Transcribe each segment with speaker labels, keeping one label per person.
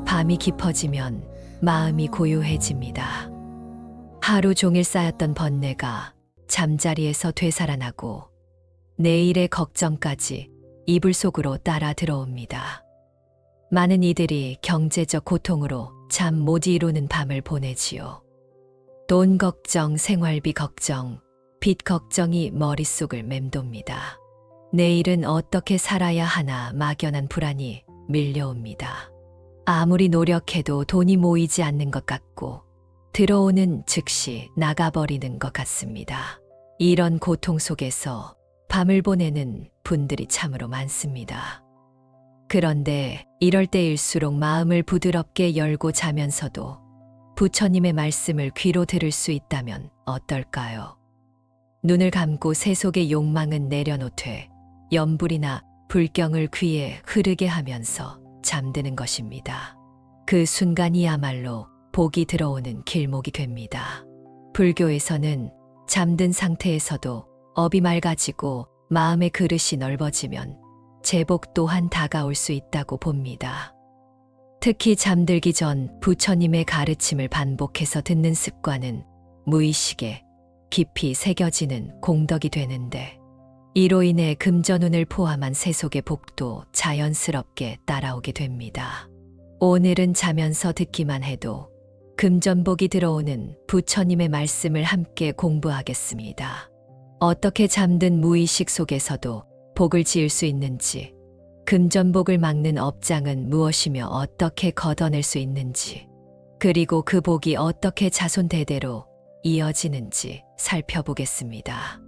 Speaker 1: 밤이 깊어지면 마음이 고요해집니다. 하루 종일 쌓였던 번뇌가 잠자리에서 되살아나고 내일의 걱정까지 이불 속으로 따라 들어옵니다. 많은 이들이 경제적 고통으로 잠 못 이루는 밤을 보내지요. 돈 걱정, 생활비 걱정, 빚 걱정이 머릿속을 맴돕니다. 내일은 어떻게 살아야 하나 막연한 불안이 밀려옵니다. 아무리 노력해도 돈이 모이지 않는 것 같고 들어오는 즉시 나가버리는 것 같습니다. 이런 고통 속에서 밤을 보내는 분들이 참으로 많습니다. 그런데 이럴 때일수록 마음을 부드럽게 열고 자면서도 부처님의 말씀을 귀로 들을 수 있다면 어떨까요? 눈을 감고 세속의 욕망은 내려놓되 염불이나 불경을 귀에 흐르게 하면서 잠드는 것입니다. 그 순간이야말로 복이 들어오는 길목이 됩니다. 불교에서는 잠든 상태에서도 업이 맑아지고 마음의 그릇이 넓어지면 제복 또한 다가올 수 있다고 봅니다. 특히 잠들기 전 부처님의 가르침을 반복해서 듣는 습관은 무의식에 깊이 새겨지는 공덕이 되는데 이로 인해 금전운을 포함한 세속의 복도 자연스럽게 따라오게 됩니다. 오늘은 자면서 듣기만 해도 금전복이 들어오는 부처님의 말씀을 함께 공부하겠습니다. 어떻게 잠든 무의식 속에서도 복을 지을 수 있는지, 금전복을 막는 업장은 무엇이며 어떻게 걷어낼 수 있는지, 그리고 그 복이 어떻게 자손 대대로 이어지는지 살펴보겠습니다.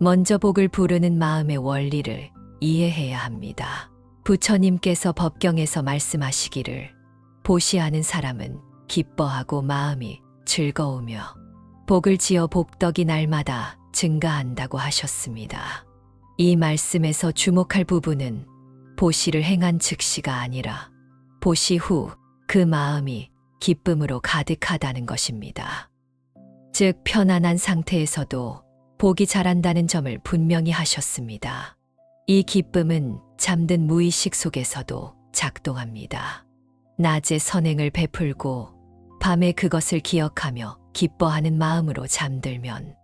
Speaker 1: 먼저 복을 부르는 마음의 원리를 이해해야 합니다. 부처님께서 법경에서 말씀하시기를 보시하는 사람은 기뻐하고 마음이 즐거우며 복을 지어 복덕이 날마다 증가한다고 하셨습니다. 이 말씀에서 주목할 부분은 보시를 행한 즉시가 아니라 보시 후 그 마음이 기쁨으로 가득하다는 것입니다. 즉 편안한 상태에서도 복이 자란다는 점을 분명히 하셨습니다. 이 기쁨은 잠든 무의식 속에서도 작동합니다. 낮에 선행을 베풀고 밤에 그것을 기억하며 기뻐하는 마음으로 잠들면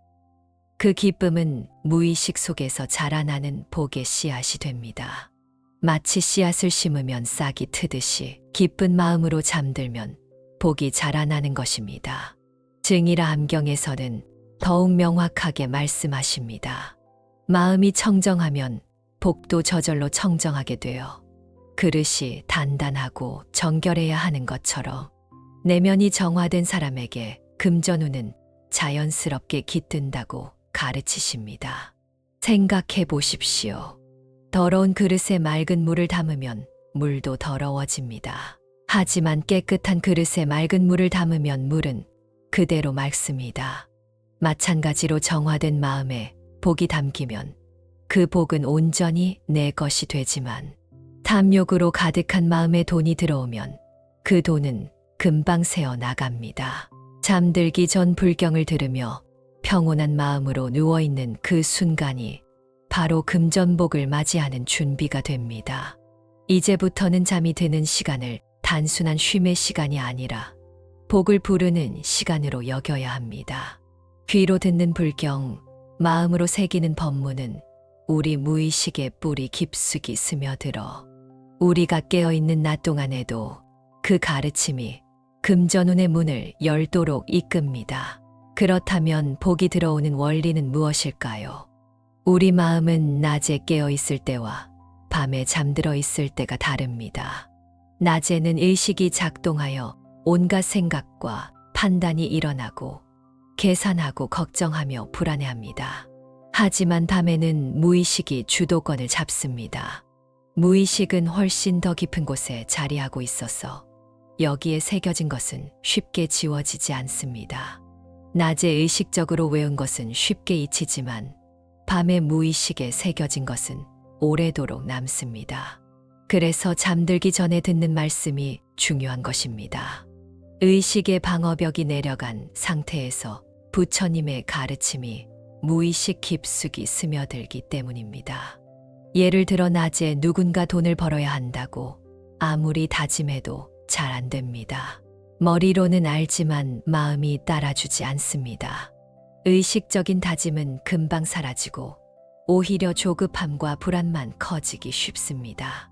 Speaker 1: 그 기쁨은 무의식 속에서 자라나는 복의 씨앗이 됩니다. 마치 씨앗을 심으면 싹이 트듯이 기쁜 마음으로 잠들면 복이 자라나는 것입니다. 증이라 암경에서는 더욱 명확하게 말씀하십니다. 마음이 청정하면 복도 저절로 청정하게 되어 그릇이 단단하고 정결해야 하는 것처럼 내면이 정화된 사람에게 금전운은 자연스럽게 깃든다고 가르치십니다. 생각해 보십시오. 더러운 그릇에 맑은 물을 담으면 물도 더러워집니다. 하지만 깨끗한 그릇에 맑은 물을 담으면 물은 그대로 맑습니다. 마찬가지로 정화된 마음에 복이 담기면 그 복은 온전히 내 것이 되지만 탐욕으로 가득한 마음에 돈이 들어오면 그 돈은 금방 새어 나갑니다. 잠들기 전 불경을 들으며 평온한 마음으로 누워있는 그 순간이 바로 금전복을 맞이하는 준비가 됩니다. 이제부터는 잠이 드는 시간을 단순한 쉼의 시간이 아니라 복을 부르는 시간으로 여겨야 합니다. 귀로 듣는 불경, 마음으로 새기는 법문은 우리 무의식의 뿌리 깊숙이 스며들어 우리가 깨어있는 낮 동안에도 그 가르침이 금전운의 문을 열도록 이끕니다. 그렇다면 복이 들어오는 원리는 무엇일까요? 우리 마음은 낮에 깨어있을 때와 밤에 잠들어 있을 때가 다릅니다. 낮에는 의식이 작동하여 온갖 생각과 판단이 일어나고 계산하고 걱정하며 불안해합니다. 하지만 밤에는 무의식이 주도권을 잡습니다. 무의식은 훨씬 더 깊은 곳에 자리하고 있어서 여기에 새겨진 것은 쉽게 지워지지 않습니다. 낮에 의식적으로 외운 것은 쉽게 잊히지만 밤에 무의식에 새겨진 것은 오래도록 남습니다. 그래서 잠들기 전에 듣는 말씀이 중요한 것입니다. 의식의 방어벽이 내려간 상태에서 부처님의 가르침이 무의식 깊숙이 스며들기 때문입니다. 예를 들어 낮에 누군가 돈을 벌어야 한다고 아무리 다짐해도 잘 안 됩니다. 머리로는 알지만 마음이 따라주지 않습니다. 의식적인 다짐은 금방 사라지고 오히려 조급함과 불안만 커지기 쉽습니다.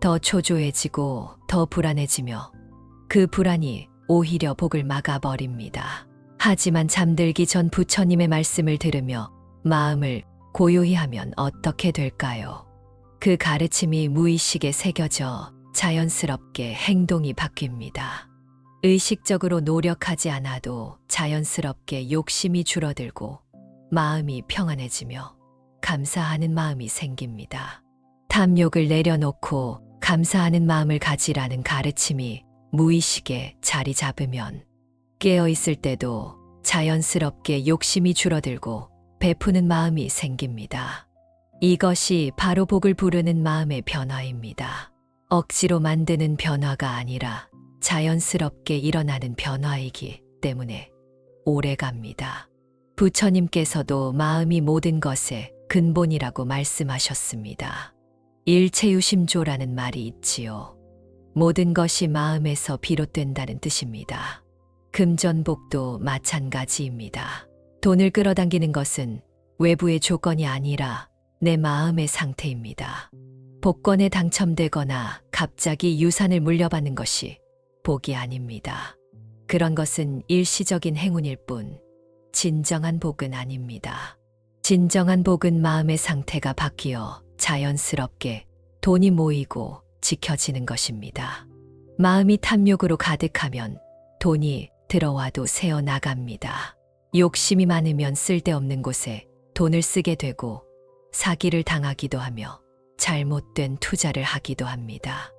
Speaker 1: 더 초조해지고 더 불안해지며 그 불안이 오히려 복을 막아버립니다. 하지만 잠들기 전 부처님의 말씀을 들으며 마음을 고요히 하면 어떻게 될까요? 그 가르침이 무의식에 새겨져 자연스럽게 행동이 바뀝니다. 의식적으로 노력하지 않아도 자연스럽게 욕심이 줄어들고 마음이 평안해지며 감사하는 마음이 생깁니다. 탐욕을 내려놓고 감사하는 마음을 가지라는 가르침이 무의식에 자리 잡으면 깨어있을 때도 자연스럽게 욕심이 줄어들고 베푸는 마음이 생깁니다. 이것이 바로 복을 부르는 마음의 변화입니다. 억지로 만드는 변화가 아니라 자연스럽게 일어나는 변화이기 때문에 오래갑니다. 부처님께서도 마음이 모든 것의 근본이라고 말씀하셨습니다. 일체유심조라는 말이 있지요. 모든 것이 마음에서 비롯된다는 뜻입니다. 금전복도 마찬가지입니다. 돈을 끌어당기는 것은 외부의 조건이 아니라 내 마음의 상태입니다. 복권에 당첨되거나 갑자기 유산을 물려받는 것이 복이 아닙니다. 그런 것은 일시적인 행운일 뿐 진정한 복은 아닙니다. 진정한 복은 마음의 상태가 바뀌어 자연스럽게 돈이 모이고 지켜지는 것입니다. 마음이 탐욕으로 가득하면 돈이 들어와도 새어 나갑니다. 욕심이 많으면 쓸데없는 곳에 돈을 쓰게 되고 사기를 당하기도 하며 잘못된 투자를 하기도 합니다.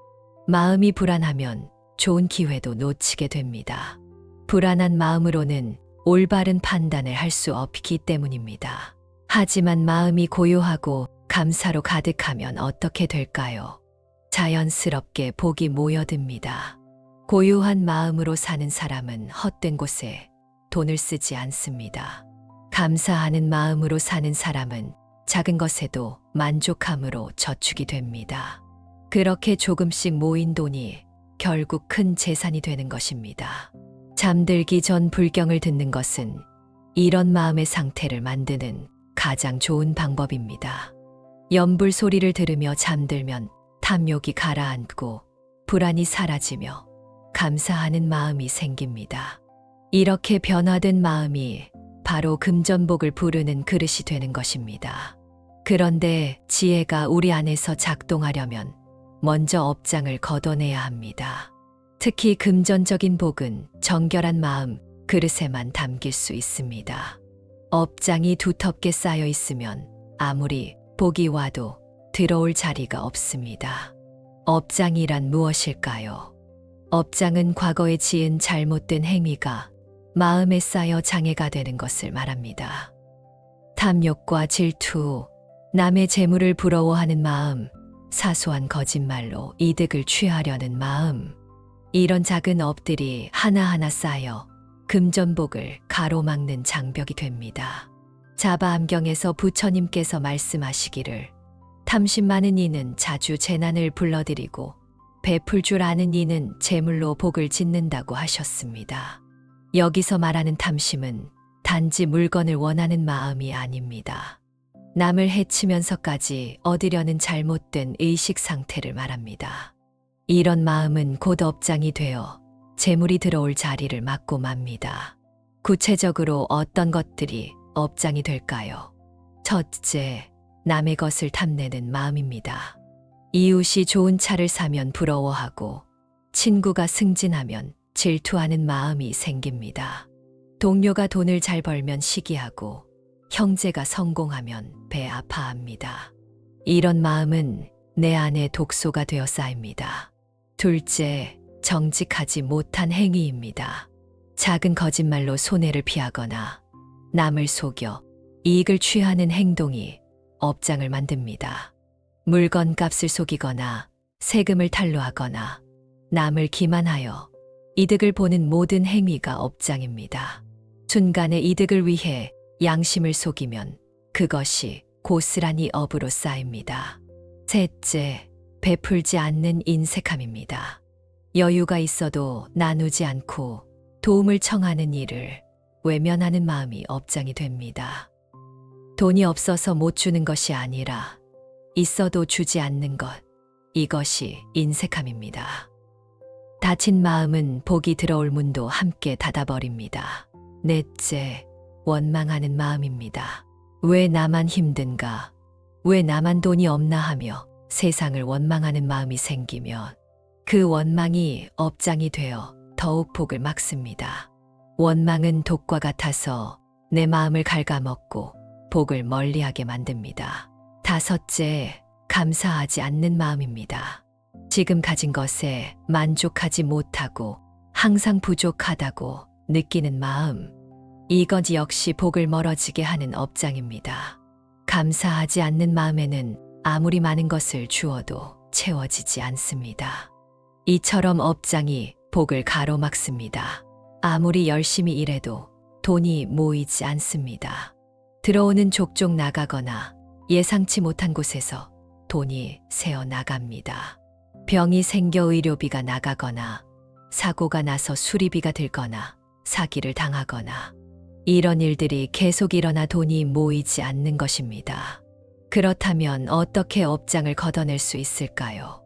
Speaker 1: 마음이 불안하면 좋은 기회도 놓치게 됩니다. 불안한 마음으로는 올바른 판단을 할 수 없기 때문입니다. 하지만 마음이 고요하고 감사로 가득하면 어떻게 될까요? 자연스럽게 복이 모여듭니다. 고요한 마음으로 사는 사람은 헛된 곳에 돈을 쓰지 않습니다. 감사하는 마음으로 사는 사람은 작은 것에도 만족함으로 저축이 됩니다. 그렇게 조금씩 모인 돈이 결국 큰 재산이 되는 것입니다. 잠들기 전 불경을 듣는 것은 이런 마음의 상태를 만드는 가장 좋은 방법입니다. 연불 소리를 들으며 잠들면 탐욕이 가라앉고 불안이 사라지며 감사하는 마음이 생깁니다. 이렇게 변화된 마음이 바로 금전복을 부르는 그릇이 되는 것입니다. 그런데 지혜가 우리 안에서 작동하려면 먼저 업장을 걷어내야 합니다. 특히 금전적인 복은 정결한 마음 그릇에만 담길 수 있습니다. 업장이 두텁게 쌓여 있으면 아무리 복이 와도 들어올 자리가 없습니다. 업장이란 무엇일까요? 업장은 과거에 지은 잘못된 행위가 마음에 쌓여 장애가 되는 것을 말합니다. 탐욕과 질투, 남의 재물을 부러워하는 마음, 사소한 거짓말로 이득을 취하려는 마음, 이런 작은 업들이 하나하나 쌓여 금전복을 가로막는 장벽이 됩니다. 자바암경에서 부처님께서 말씀하시기를 탐심 많은 이는 자주 재난을 불러들이고 베풀 줄 아는 이는 재물로 복을 짓는다고 하셨습니다. 여기서 말하는 탐심은 단지 물건을 원하는 마음이 아닙니다. 남을 해치면서까지 얻으려는 잘못된 의식 상태를 말합니다. 이런 마음은 곧 업장이 되어 재물이 들어올 자리를 막고 맙니다. 구체적으로 어떤 것들이 업장이 될까요? 첫째, 남의 것을 탐내는 마음입니다. 이웃이 좋은 차를 사면 부러워하고 친구가 승진하면 질투하는 마음이 생깁니다. 동료가 돈을 잘 벌면 시기하고 형제가 성공하면 배 아파합니다. 이런 마음은 내 안에 독소가 되어 쌓입니다. 둘째, 정직하지 못한 행위입니다. 작은 거짓말로 손해를 피하거나 남을 속여 이익을 취하는 행동이 업장을 만듭니다. 물건값을 속이거나 세금을 탈루하거나 남을 기만하여 이득을 보는 모든 행위가 업장입니다. 순간의 이득을 위해 양심을 속이면 그것이 고스란히 업으로 쌓입니다. 셋째, 베풀지 않는 인색함입니다. 여유가 있어도 나누지 않고 도움을 청하는 일을 외면하는 마음이 업장이 됩니다. 돈이 없어서 못 주는 것이 아니라 있어도 주지 않는 것, 이것이 인색함입니다. 다친 마음은 복이 들어올 문도 함께 닫아버립니다. 넷째, 원망하는 마음입니다. 왜 나만 힘든가? 왜 나만 돈이 없나 하며 세상을 원망하는 마음이 생기면 그 원망이 업장이 되어 더욱 복을 막습니다. 원망은 독과 같아서 내 마음을 갉아먹고 복을 멀리하게 만듭니다. 다섯째, 감사하지 않는 마음입니다. 지금 가진 것에 만족하지 못하고 항상 부족하다고 느끼는 마음, 이것 역시 복을 멀어지게 하는 업장입니다. 감사하지 않는 마음에는 아무리 많은 것을 주어도 채워지지 않습니다. 이처럼 업장이 복을 가로막습니다. 아무리 열심히 일해도 돈이 모이지 않습니다. 들어오는 족족 나가거나 예상치 못한 곳에서 돈이 새어 나갑니다. 병이 생겨 의료비가 나가거나 사고가 나서 수리비가 들거나 사기를 당하거나 이런 일들이 계속 일어나 돈이 모이지 않는 것입니다. 그렇다면 어떻게 업장을 걷어낼 수 있을까요?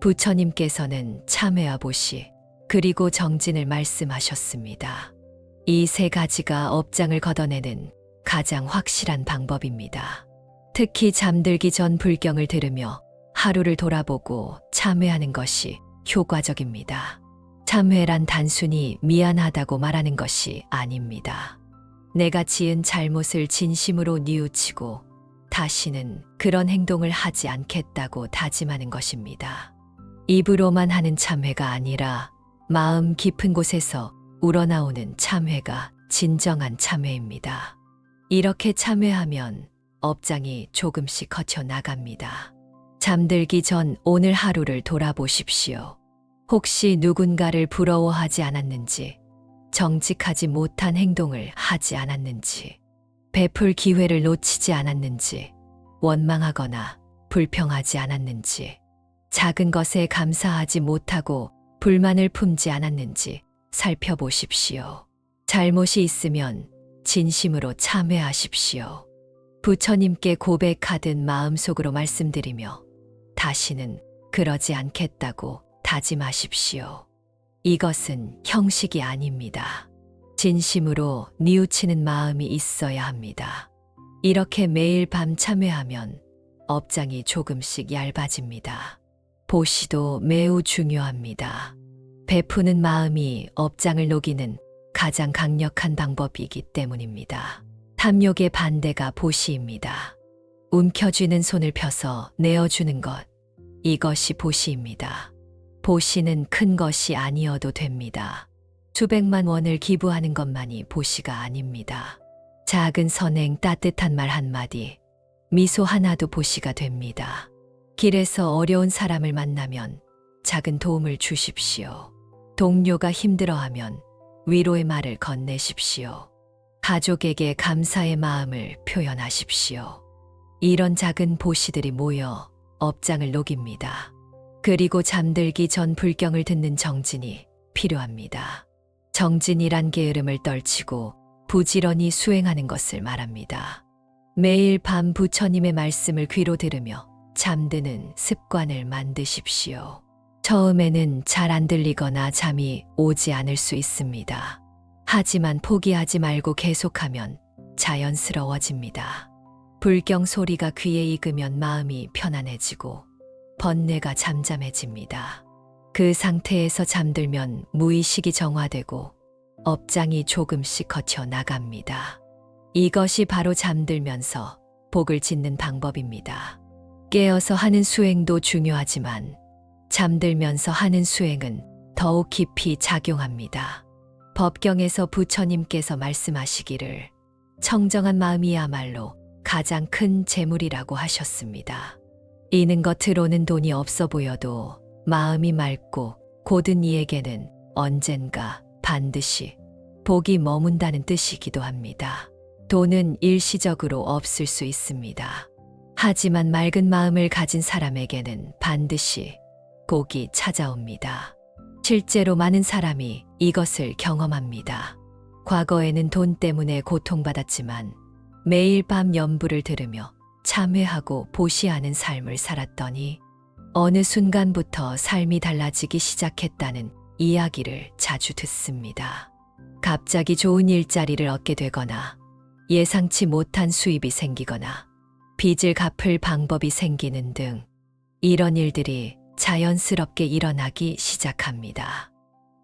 Speaker 1: 부처님께서는 참회와 보시 그리고 정진을 말씀하셨습니다. 이 세 가지가 업장을 걷어내는 가장 확실한 방법입니다. 특히 잠들기 전 불경을 들으며 하루를 돌아보고 참회하는 것이 효과적입니다. 참회란 단순히 미안하다고 말하는 것이 아닙니다. 내가 지은 잘못을 진심으로 뉘우치고 다시는 그런 행동을 하지 않겠다고 다짐하는 것입니다. 입으로만 하는 참회가 아니라 마음 깊은 곳에서 우러나오는 참회가 진정한 참회입니다. 이렇게 참회하면 업장이 조금씩 거쳐 나갑니다. 잠들기 전 오늘 하루를 돌아보십시오. 혹시 누군가를 부러워하지 않았는지, 정직하지 못한 행동을 하지 않았는지, 베풀 기회를 놓치지 않았는지, 원망하거나 불평하지 않았는지, 작은 것에 감사하지 못하고 불만을 품지 않았는지 살펴보십시오. 잘못이 있으면 진심으로 참회하십시오. 부처님께 고백하듯 마음속으로 말씀드리며 다시는 그러지 않겠다고 다짐하십시오. 이것은 형식이 아닙니다. 진심으로 뉘우치는 마음이 있어야 합니다. 이렇게 매일 밤 참회하면 업장이 조금씩 얇아집니다. 보시도 매우 중요합니다. 베푸는 마음이 업장을 녹이는 가장 강력한 방법이기 때문입니다. 탐욕의 반대가 보시입니다. 움켜쥐는 손을 펴서 내어주는 것, 이것이 보시입니다. 보시는 큰 것이 아니어도 됩니다. 수백만 원을 기부하는 것만이 보시가 아닙니다. 작은 선행, 따뜻한 말 한마디, 미소 하나도 보시가 됩니다. 길에서 어려운 사람을 만나면 작은 도움을 주십시오. 동료가 힘들어하면 위로의 말을 건네십시오. 가족에게 감사의 마음을 표현하십시오. 이런 작은 보시들이 모여 업장을 녹입니다. 그리고 잠들기 전 불경을 듣는 정진이 필요합니다. 정진이란 게으름을 떨치고 부지런히 수행하는 것을 말합니다. 매일 밤 부처님의 말씀을 귀로 들으며 잠드는 습관을 만드십시오. 처음에는 잘 안 들리거나 잠이 오지 않을 수 있습니다. 하지만 포기하지 말고 계속하면 자연스러워집니다. 불경 소리가 귀에 익으면 마음이 편안해지고 번뇌가 잠잠해집니다. 그 상태에서 잠들면 무의식이 정화되고 업장이 조금씩 거쳐 나갑니다. 이것이 바로 잠들면서 복을 짓는 방법입니다. 깨어서 하는 수행도 중요하지만 잠들면서 하는 수행은 더욱 깊이 작용합니다. 법경에서 부처님께서 말씀하시기를 청정한 마음이야말로 가장 큰 재물이라고 하셨습니다. 이는 겉으로는 돈이 없어 보여도 마음이 맑고 고든 이에게는 언젠가 반드시 복이 머문다는 뜻이기도 합니다. 돈은 일시적으로 없을 수 있습니다. 하지만 맑은 마음을 가진 사람에게는 반드시 복이 찾아옵니다. 실제로 많은 사람이 이것을 경험합니다. 과거에는 돈 때문에 고통받았지만 매일 밤 연부를 들으며 참회하고 보시하는 삶을 살았더니 어느 순간부터 삶이 달라지기 시작했다는 이야기를 자주 듣습니다. 갑자기 좋은 일자리를 얻게 되거나 예상치 못한 수입이 생기거나 빚을 갚을 방법이 생기는 등 이런 일들이 자연스럽게 일어나기 시작합니다.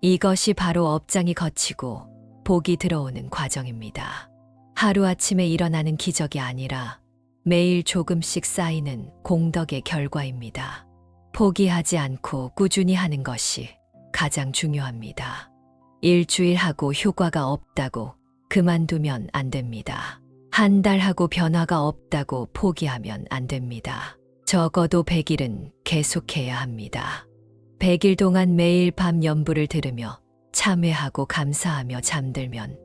Speaker 1: 이것이 바로 업장이 거치고 복이 들어오는 과정입니다. 하루아침에 일어나는 기적이 아니라 매일 조금씩 쌓이는 공덕의 결과입니다. 포기하지 않고 꾸준히 하는 것이 가장 중요합니다. 일주일 하고 효과가 없다고 그만두면 안 됩니다. 한 달 하고 변화가 없다고 포기하면 안 됩니다. 적어도 100일은 계속해야 합니다. 100일 동안 매일 밤 연부를 들으며 참회하고 감사하며 잠들면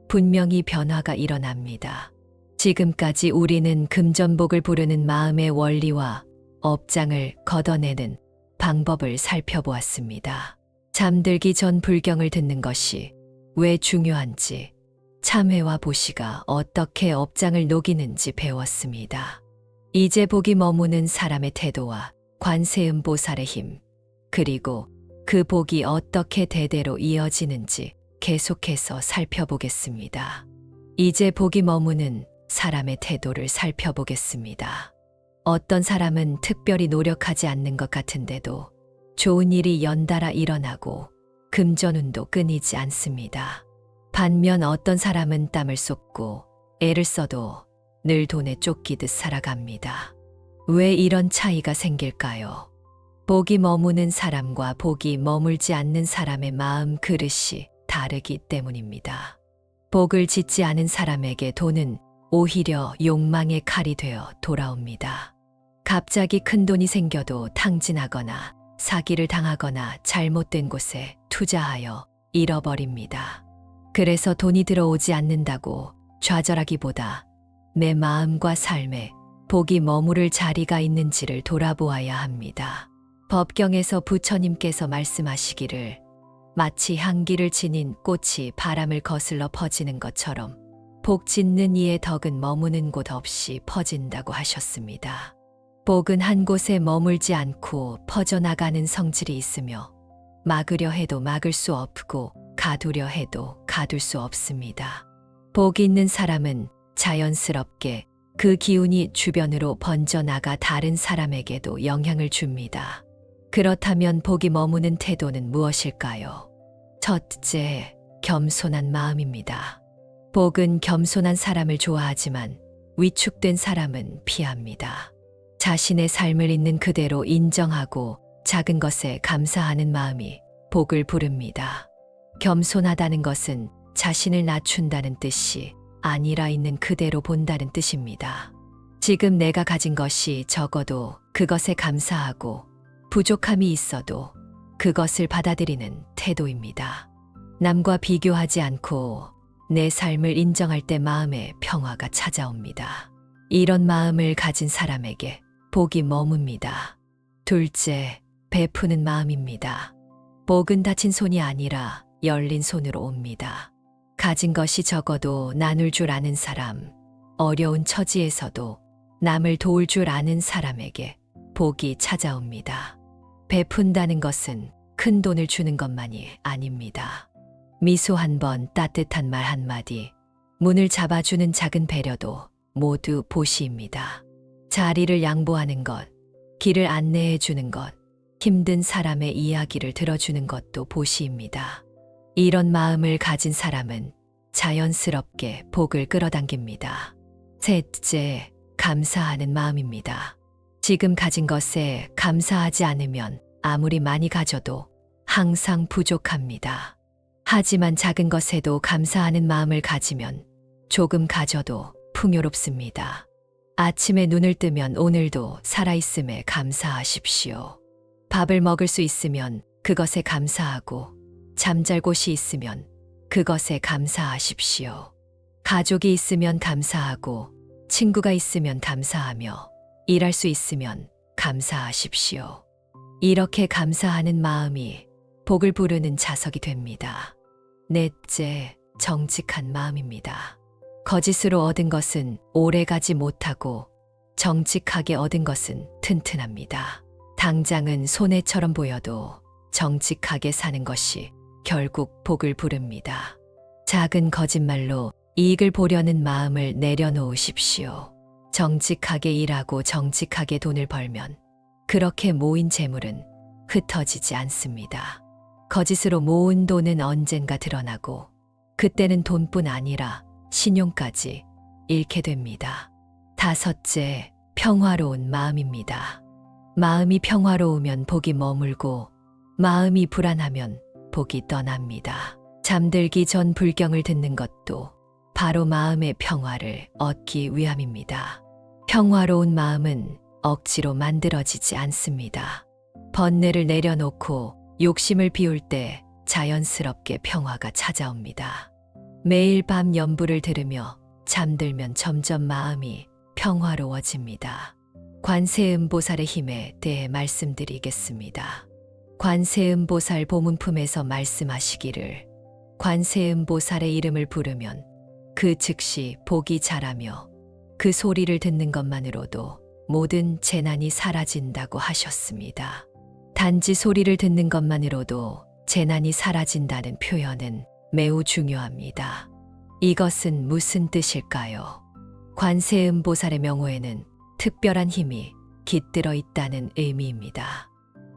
Speaker 1: 분명히 변화가 일어납니다. 지금까지 우리는 금전복을 부르는 마음의 원리와 업장을 걷어내는 방법을 살펴보았습니다. 잠들기 전 불경을 듣는 것이 왜 중요한지, 참회와 보시가 어떻게 업장을 녹이는지 배웠습니다. 이제 복이 머무는 사람의 태도와 관세음보살의 힘, 그리고 그 복이 어떻게 대대로 이어지는지 계속해서 살펴보겠습니다. 이제 복이 머무는 사람의 태도를 살펴보겠습니다. 어떤 사람은 특별히 노력하지 않는 것 같은데도 좋은 일이 연달아 일어나고 금전운도 끊이지 않습니다. 반면 어떤 사람은 땀을 쏟고 애를 써도 늘 돈에 쫓기듯 살아갑니다. 왜 이런 차이가 생길까요? 복이 머무는 사람과 복이 머물지 않는 사람의 마음 그릇이 다르기 때문입니다. 복을 짓지 않은 사람에게 돈은 오히려 욕망의 칼이 되어 돌아옵니다. 갑자기 큰 돈이 생겨도 탕진하거나 사기를 당하거나 잘못된 곳에 투자하여 잃어버립니다. 그래서 돈이 들어오지 않는다고 좌절하기보다 내 마음과 삶에 복이 머무를 자리가 있는지를 돌아보아야 합니다. 법경에서 부처님께서 말씀하시기를 마치 향기를 지닌 꽃이 바람을 거슬러 퍼지는 것처럼 복 짓는 이의 덕은 머무는 곳 없이 퍼진다고 하셨습니다. 복은 한 곳에 머물지 않고 퍼져나가는 성질이 있으며 막으려 해도 막을 수 없고 가두려 해도 가둘 수 없습니다. 복이 있는 사람은 자연스럽게 그 기운이 주변으로 번져나가 다른 사람에게도 영향을 줍니다. 그렇다면 복이 머무는 태도는 무엇일까요? 첫째, 겸손한 마음입니다. 복은 겸손한 사람을 좋아하지만 위축된 사람은 피합니다. 자신의 삶을 있는 그대로 인정하고 작은 것에 감사하는 마음이 복을 부릅니다. 겸손하다는 것은 자신을 낮춘다는 뜻이 아니라 있는 그대로 본다는 뜻입니다. 지금 내가 가진 것이 적어도 그것에 감사하고 부족함이 있어도 그것을 받아들이는 태도입니다. 남과 비교하지 않고 내 삶을 인정할 때 마음에 평화가 찾아옵니다. 이런 마음을 가진 사람에게 복이 머뭅니다. 둘째, 베푸는 마음입니다. 복은 닫힌 손이 아니라 열린 손으로 옵니다. 가진 것이 적어도 나눌 줄 아는 사람, 어려운 처지에서도 남을 도울 줄 아는 사람에게 복이 찾아옵니다. 베푼다는 것은 큰 돈을 주는 것만이 아닙니다. 미소 한 번, 따뜻한 말 한마디, 문을 잡아주는 작은 배려도 모두 보시입니다. 자리를 양보하는 것, 길을 안내해 주는 것, 힘든 사람의 이야기를 들어주는 것도 보시입니다. 이런 마음을 가진 사람은 자연스럽게 복을 끌어당깁니다. 셋째, 감사하는 마음입니다. 지금 가진 것에 감사하지 않으면 아무리 많이 가져도 항상 부족합니다. 하지만 작은 것에도 감사하는 마음을 가지면 조금 가져도 풍요롭습니다. 아침에 눈을 뜨면 오늘도 살아있음에 감사하십시오. 밥을 먹을 수 있으면 그것에 감사하고 잠잘 곳이 있으면 그것에 감사하십시오. 가족이 있으면 감사하고, 친구가 있으면 감사하며, 일할 수 있으면 감사하십시오. 이렇게 감사하는 마음이 복을 부르는 자석이 됩니다. 넷째, 정직한 마음입니다. 거짓으로 얻은 것은 오래가지 못하고 정직하게 얻은 것은 튼튼합니다. 당장은 손해처럼 보여도 정직하게 사는 것이 결국 복을 부릅니다. 작은 거짓말로 이익을 보려는 마음을 내려놓으십시오. 정직하게 일하고 정직하게 돈을 벌면 그렇게 모인 재물은 흩어지지 않습니다. 거짓으로 모은 돈은 언젠가 드러나고 그때는 돈뿐 아니라 신용까지 잃게 됩니다. 다섯째, 평화로운 마음입니다. 마음이 평화로우면 복이 머물고 마음이 불안하면 복이 떠납니다. 잠들기 전 불경을 듣는 것도 바로 마음의 평화를 얻기 위함입니다. 평화로운 마음은 억지로 만들어지지 않습니다. 번뇌를 내려놓고 욕심을 비울 때 자연스럽게 평화가 찾아옵니다. 매일 밤 연부를 들으며 잠들면 점점 마음이 평화로워집니다. 관세음보살의 힘에 대해 말씀드리겠습니다. 관세음보살 보문품에서 말씀하시기를 관세음보살의 이름을 부르면 그 즉시 복이 자라며 그 소리를 듣는 것만으로도 모든 재난이 사라진다고 하셨습니다. 단지 소리를 듣는 것만으로도 재난이 사라진다는 표현은 매우 중요합니다. 이것은 무슨 뜻일까요? 관세음보살의 명호에는 특별한 힘이 깃들어 있다는 의미입니다.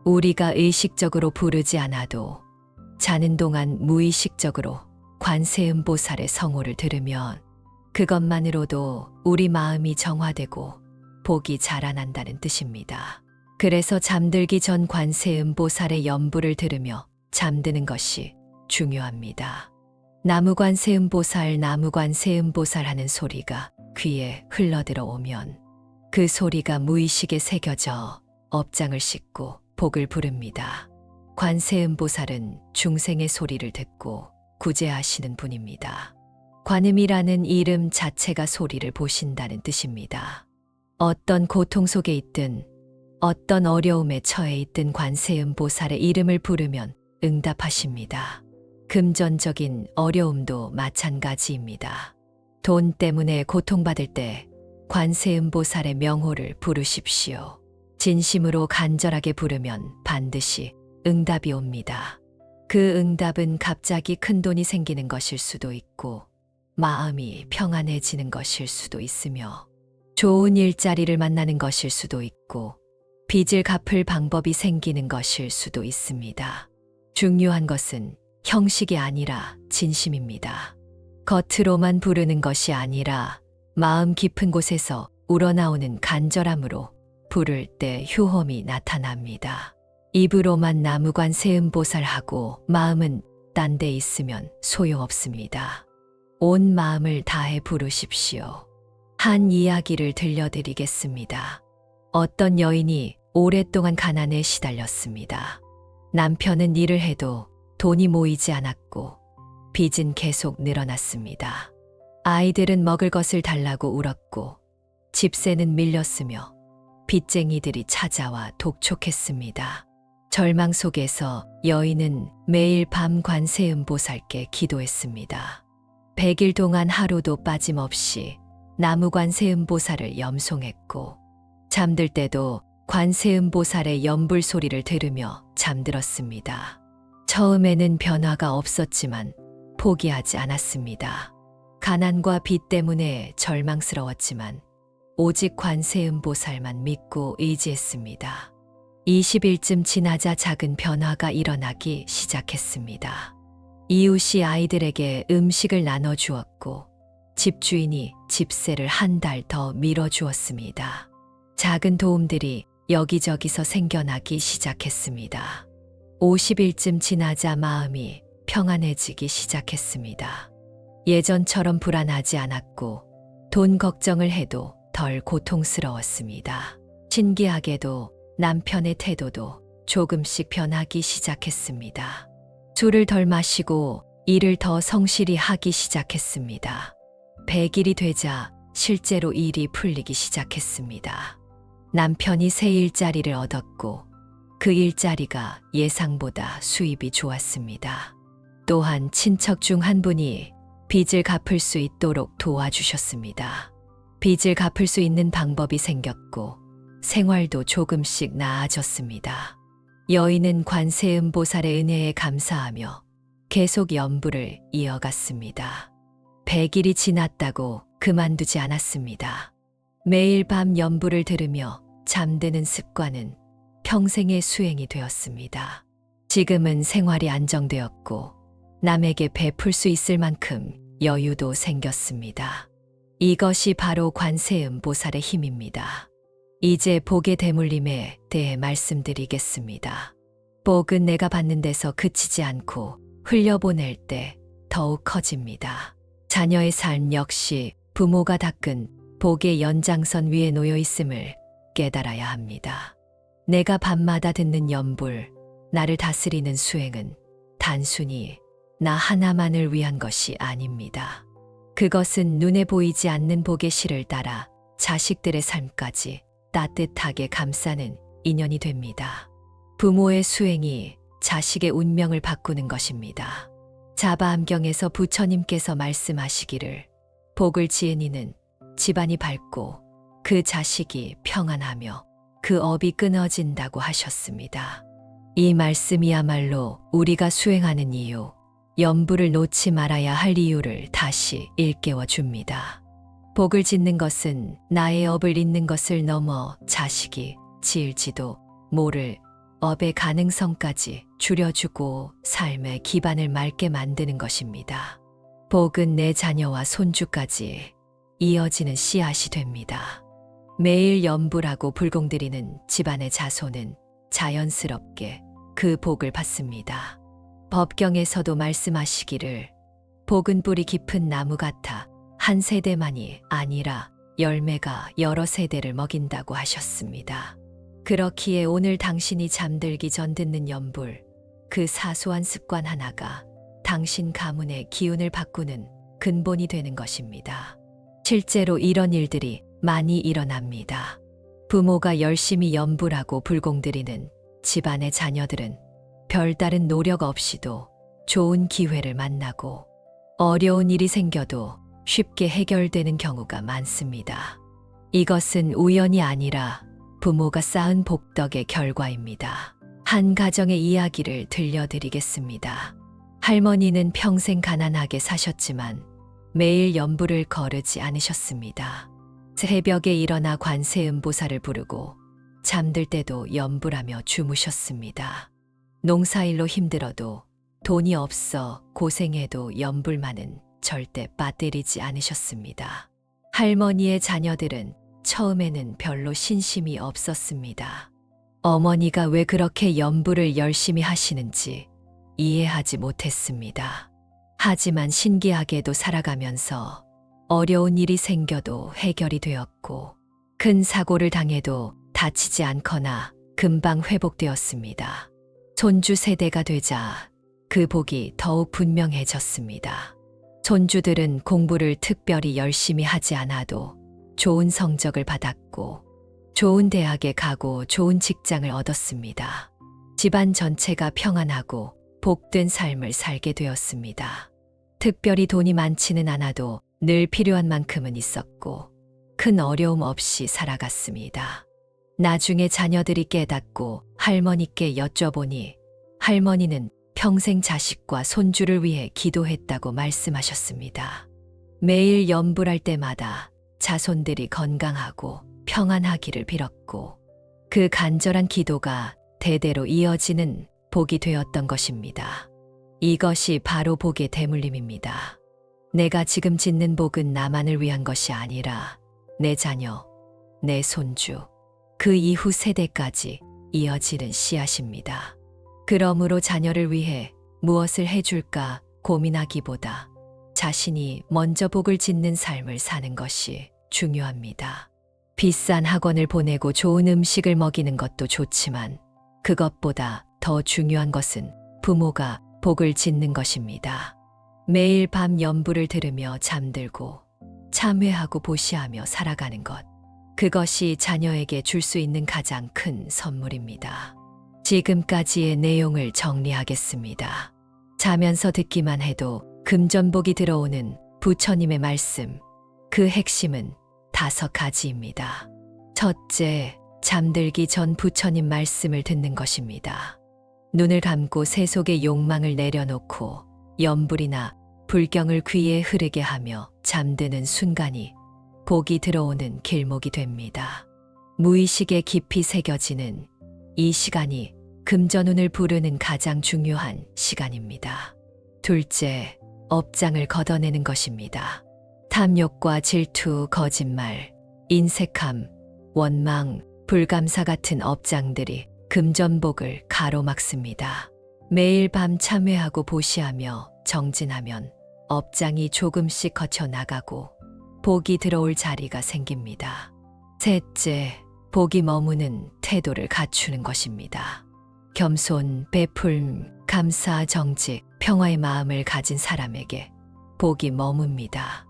Speaker 1: 우리가 의식적으로 부르지 않아도 자는 동안 무의식적으로 관세음보살의 성호를 들으면 그것만으로도 우리 마음이 정화되고 복이 자라난다는 뜻입니다. 그래서 잠들기 전 관세음보살의 연부를 들으며 잠드는 것이 중요합니다. 나무관세음보살 나무관세음보살 하는 소리가 귀에 흘러들어오면 그 소리가 무의식에 새겨져 업장을 씻고 복을 부릅니다. 관세음보살은 중생의 소리를 듣고 구제하시는 분입니다. 관음이라는 이름 자체가 소리를 보신다는 뜻입니다. 어떤 고통 속에 있든 어떤 어려움에 처해 있든 관세음보살의 이름을 부르면 응답하십니다. 금전적인 어려움도 마찬가지입니다. 돈 때문에 고통받을 때 관세음보살의 명호를 부르십시오. 진심으로 간절하게 부르면 반드시 응답이 옵니다. 그 응답은 갑자기 큰 돈이 생기는 것일 수도 있고 마음이 평안해지는 것일 수도 있으며 좋은 일자리를 만나는 것일 수도 있고 빚을 갚을 방법이 생기는 것일 수도 있습니다. 중요한 것은 형식이 아니라 진심입니다. 겉으로만 부르는 것이 아니라 마음 깊은 곳에서 우러나오는 간절함으로 부를 때 효험이 나타납니다. 입으로만 나무관세음보살하고 마음은 딴 데 있으면 소용없습니다. 온 마음을 다해 부르십시오. 한 이야기를 들려드리겠습니다. 어떤 여인이 오랫동안 가난에 시달렸습니다. 남편은 일을 해도 돈이 모이지 않았고 빚은 계속 늘어났습니다. 아이들은 먹을 것을 달라고 울었고 집세는 밀렸으며 빚쟁이들이 찾아와 독촉했습니다. 절망 속에서 여인은 매일 밤 관세음보살께 기도했습니다. 100일 동안 하루도 빠짐없이 나무관세음보살을 염송했고 잠들 때도 관세음보살의 연불 소리를 들으며 잠들었습니다. 처음에는 변화가 없었지만 포기하지 않았습니다. 가난과 빚 때문에 절망스러웠지만 오직 관세음보살만 믿고 의지했습니다. 20일쯤 지나자 작은 변화가 일어나기 시작했습니다. 이웃이 아이들에게 음식을 나눠주었고 집주인이 집세를 한 달 더 밀어주었습니다. 작은 도움들이 여기저기서 생겨나기 시작했습니다. 50일쯤 지나자 마음이 평안해지기 시작했습니다. 예전처럼 불안하지 않았고 돈 걱정을 해도 덜 고통스러웠습니다. 신기하게도 남편의 태도도 조금씩 변하기 시작했습니다. 술을 덜 마시고 일을 더 성실히 하기 시작했습니다. 100일이 되자 실제로 일이 풀리기 시작했습니다. 남편이 새 일자리를 얻었고 그 일자리가 예상보다 수입이 좋았습니다. 또한 친척 중 한 분이 빚을 갚을 수 있도록 도와주셨습니다. 빚을 갚을 수 있는 방법이 생겼고 생활도 조금씩 나아졌습니다. 여인은 관세음보살의 은혜에 감사하며 계속 연부를 이어갔습니다. 100일이 지났다고 그만두지 않았습니다. 매일 밤 연부를 들으며 잠드는 습관은 평생의 수행이 되었습니다. 지금은 생활이 안정되었고 남에게 베풀 수 있을 만큼 여유도 생겼습니다. 이것이 바로 관세음보살의 힘입니다. 이제 복의 대물림에 대해 말씀드리겠습니다. 복은 내가 받는 데서 그치지 않고 흘려보낼 때 더욱 커집니다. 자녀의 삶 역시 부모가 닦은 복의 연장선 위에 놓여 있음을 깨달아야 합니다. 내가 밤마다 듣는 연불, 나를 다스리는 수행은 단순히 나 하나만을 위한 것이 아닙니다. 그것은 눈에 보이지 않는 복의 실을 따라 자식들의 삶까지 따뜻하게 감싸는 인연이 됩니다. 부모의 수행이 자식의 운명을 바꾸는 것입니다. 자바암경에서 부처님께서 말씀하시기를 복을 지은 이는 집안이 밝고 그 자식이 평안하며 그 업이 끊어진다고 하셨습니다. 이 말씀이야말로 우리가 수행하는 이유, 연부를 놓지 말아야 할 이유를 다시 일깨워 줍니다. 복을 짓는 것은 나의 업을 잇는 것을 넘어 자식이 지을지도 모를 업의 가능성까지 줄여주고 삶의 기반을 맑게 만드는 것입니다. 복은 내 자녀와 손주까지 이어지는 씨앗이 됩니다. 매일 연불하고 불공드리는 집안의 자손은 자연스럽게 그 복을 받습니다. 법경에서도 말씀하시기를 복은 뿌리 깊은 나무 같아 한 세대만이 아니라 열매가 여러 세대를 먹인다고 하셨습니다. 그렇기에 오늘 당신이 잠들기 전 듣는 연불, 그 사소한 습관 하나가 당신 가문의 기운을 바꾸는 근본이 되는 것입니다. 실제로 이런 일들이 많이 일어납니다. 부모가 열심히 연불하고 불공드리는 집안의 자녀들은 별다른 노력 없이도 좋은 기회를 만나고 어려운 일이 생겨도 쉽게 해결되는 경우가 많습니다. 이것은 우연이 아니라 부모가 쌓은 복덕의 결과입니다. 한 가정의 이야기를 들려드리겠습니다. 할머니는 평생 가난하게 사셨지만 매일 연불을 거르지 않으셨습니다. 새벽에 일어나 관세음보살을 부르고 잠들 때도 연불하며 주무셨습니다. 농사일로 힘들어도 돈이 없어 고생해도 연불만은 절대 빠뜨리지 않으셨습니다. 할머니의 자녀들은 처음에는 별로 신심이 없었습니다. 어머니가 왜 그렇게 연불을 열심히 하시는지 이해하지 못했습니다. 하지만 신기하게도 살아가면서 어려운 일이 생겨도 해결이 되었고 큰 사고를 당해도 다치지 않거나 금방 회복되었습니다. 손주 세대가 되자 그 복이 더욱 분명해졌습니다. 손주들은 공부를 특별히 열심히 하지 않아도 좋은 성적을 받았고 좋은 대학에 가고 좋은 직장을 얻었습니다. 집안 전체가 평안하고 복된 삶을 살게 되었습니다. 특별히 돈이 많지는 않아도 늘 필요한 만큼은 있었고 큰 어려움 없이 살아갔습니다. 나중에 자녀들이 깨닫고 할머니께 여쭤보니 할머니는 평생 자식과 손주를 위해 기도했다고 말씀하셨습니다. 매일 연불할 때마다 자손들이 건강하고 평안하기를 빌었고 그 간절한 기도가 대대로 이어지는 복이 되었던 것입니다. 이것이 바로 복의 대물림입니다. 내가 지금 짓는 복은 나만을 위한 것이 아니라 내 자녀, 내 손주, 그 이후 세대까지 이어지는 씨앗입니다. 그러므로 자녀를 위해 무엇을 해줄까 고민하기보다 자신이 먼저 복을 짓는 삶을 사는 것이 중요합니다. 비싼 학원을 보내고 좋은 음식을 먹이는 것도 좋지만 그것보다 더 중요한 것은 부모가 복을 짓는 것입니다. 매일 밤 연불을 들으며 잠들고 참회하고 보시하며 살아가는 것. 그것이 자녀에게 줄 수 있는 가장 큰 선물입니다. 지금까지의 내용을 정리하겠습니다. 자면서 듣기만 해도 금전복이 들어오는 부처님의 말씀. 그 핵심은 5가지입니다. 첫째, 잠들기 전 부처님 말씀을 듣는 것입니다. 눈을 감고 세속의 욕망을 내려놓고 염불이나 불경을 귀에 흐르게 하며 잠드는 순간이 복이 들어오는 길목이 됩니다. 무의식에 깊이 새겨지는 이 시간이 금전운을 부르는 가장 중요한 시간입니다. 둘째, 업장을 걷어내는 것입니다. 탐욕과 질투, 거짓말, 인색함, 원망, 불감사 같은 업장들이 금전복을 가로막습니다. 매일 밤 참회하고 보시하며 정진하면 업장이 조금씩 거쳐 나가고 복이 들어올 자리가 생깁니다. 셋째, 복이 머무는 태도를 갖추는 것입니다. 겸손, 베풀, 감사, 정직, 평화의 마음을 가진 사람에게 복이 머뭅니다.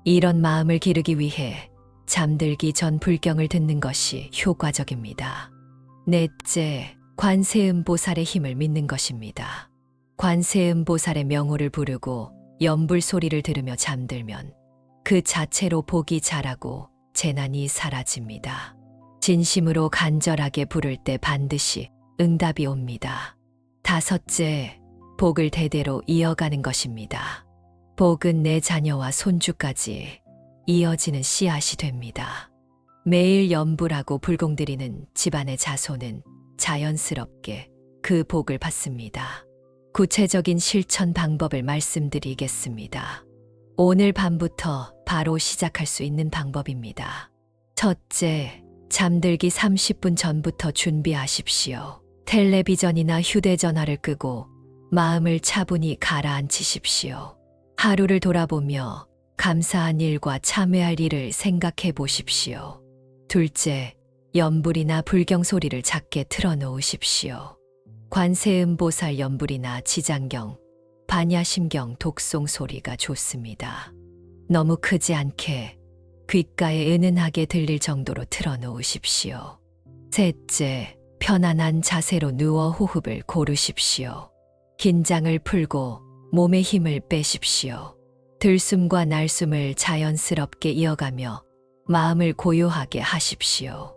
Speaker 1: 이런 마음을 기르기 위해 잠들기 전 불경을 듣는 것이 효과적입니다. 넷째, 관세음보살의 힘을 믿는 것입니다. 관세음보살의 명호를 부르고 염불 소리를 들으며 잠들면 그 자체로 복이 자라고 재난이 사라집니다. 진심으로 간절하게 부를 때 반드시 응답이 옵니다. 다섯째, 복을 대대로 이어가는 것입니다. 복은 내 자녀와 손주까지 이어지는 씨앗이 됩니다. 매일 염불하고 불공드리는 집안의 자손은 자연스럽게 그 복을 받습니다. 구체적인 실천 방법을 말씀드리겠습니다. 오늘 밤부터 바로 시작할 수 있는 방법입니다. 첫째, 잠들기 30분 전부터 준비하십시오. 텔레비전이나 휴대전화를 끄고 마음을 차분히 가라앉히십시오. 하루를 돌아보며 감사한 일과 참회할 일을 생각해 보십시오. 둘째, 염불이나 불경 소리를 작게 틀어놓으십시오. 관세음보살 염불이나 지장경, 반야심경 독송 소리가 좋습니다. 너무 크지 않게 귓가에 은은하게 들릴 정도로 틀어놓으십시오. 셋째, 편안한 자세로 누워 호흡을 고르십시오. 긴장을 풀고 몸에 힘을 빼십시오. 들숨과 날숨을 자연스럽게 이어가며 마음을 고요하게 하십시오.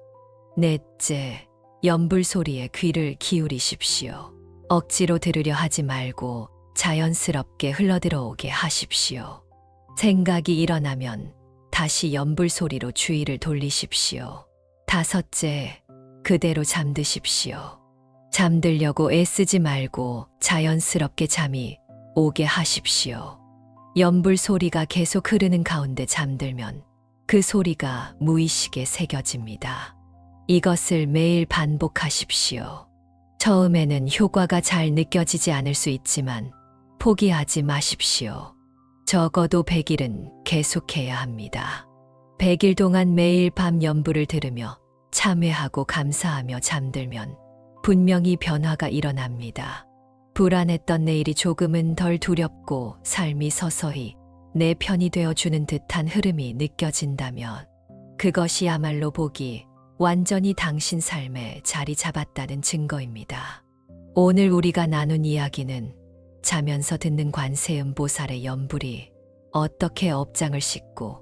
Speaker 1: 넷째, 염불 소리에 귀를 기울이십시오. 억지로 들으려 하지 말고 자연스럽게 흘러들어오게 하십시오. 생각이 일어나면 다시 염불 소리로 주의를 돌리십시오. 다섯째, 그대로 잠드십시오. 잠들려고 애쓰지 말고 자연스럽게 잠이 오게 하십시오. 염불 소리가 계속 흐르는 가운데 잠들면 그 소리가 무의식에 새겨집니다. 이것을 매일 반복하십시오. 처음에는 효과가 잘 느껴지지 않을 수 있지만 포기하지 마십시오. 적어도 100일은 계속해야 합니다. 100일 동안 매일 밤 염불을 들으며 참회하고 감사하며 잠들면 분명히 변화가 일어납니다. 불안했던 내일이 조금은 덜 두렵고 삶이 서서히 내 편이 되어주는 듯한 흐름이 느껴진다면 그것이야말로 복이 완전히 당신 삶에 자리 잡았다는 증거입니다. 오늘 우리가 나눈 이야기는 자면서 듣는 관세음보살의 염불이 어떻게 업장을 싣고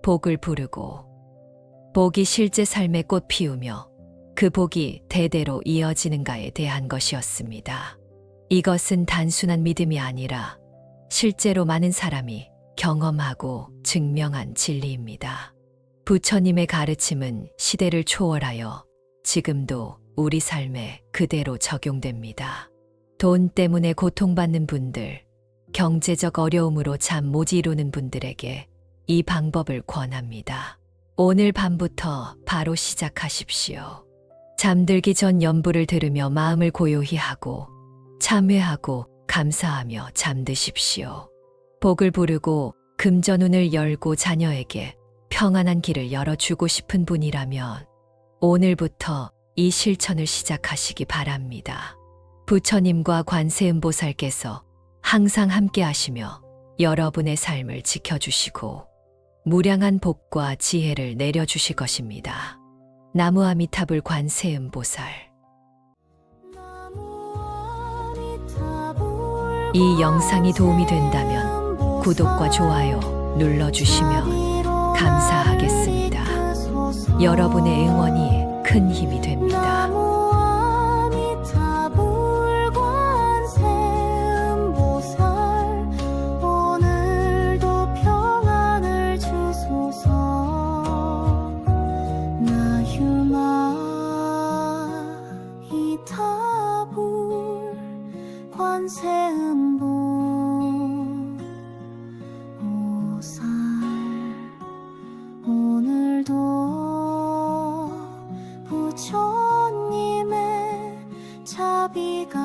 Speaker 1: 복을 부르고 복이 실제 삶에 꽃 피우며 그 복이 대대로 이어지는가에 대한 것이었습니다. 이것은 단순한 믿음이 아니라 실제로 많은 사람이 경험하고 증명한 진리입니다. 부처님의 가르침은 시대를 초월하여 지금도 우리 삶에 그대로 적용됩니다. 돈 때문에 고통받는 분들, 경제적 어려움으로 잠 못 이루는 분들에게 이 방법을 권합니다. 오늘 밤부터 바로 시작하십시오. 잠들기 전 염불을 들으며 마음을 고요히 하고 참회하고 감사하며 잠드십시오. 복을 부르고 금전운을 열고 자녀에게 평안한 길을 열어주고 싶은 분이라면 오늘부터 이 실천을 시작하시기 바랍니다. 부처님과 관세음보살께서 항상 함께 하시며 여러분의 삶을 지켜주시고 무량한 복과 지혜를 내려주실 것입니다. 나무아미타불 관세음보살. 이 영상이 도움이 된다면 구독과 좋아요 눌러주시면 감사하겠습니다. 여러분의 응원이 큰 힘이 됩니다.
Speaker 2: 관세음보 보살 오늘도 부처님의 자비가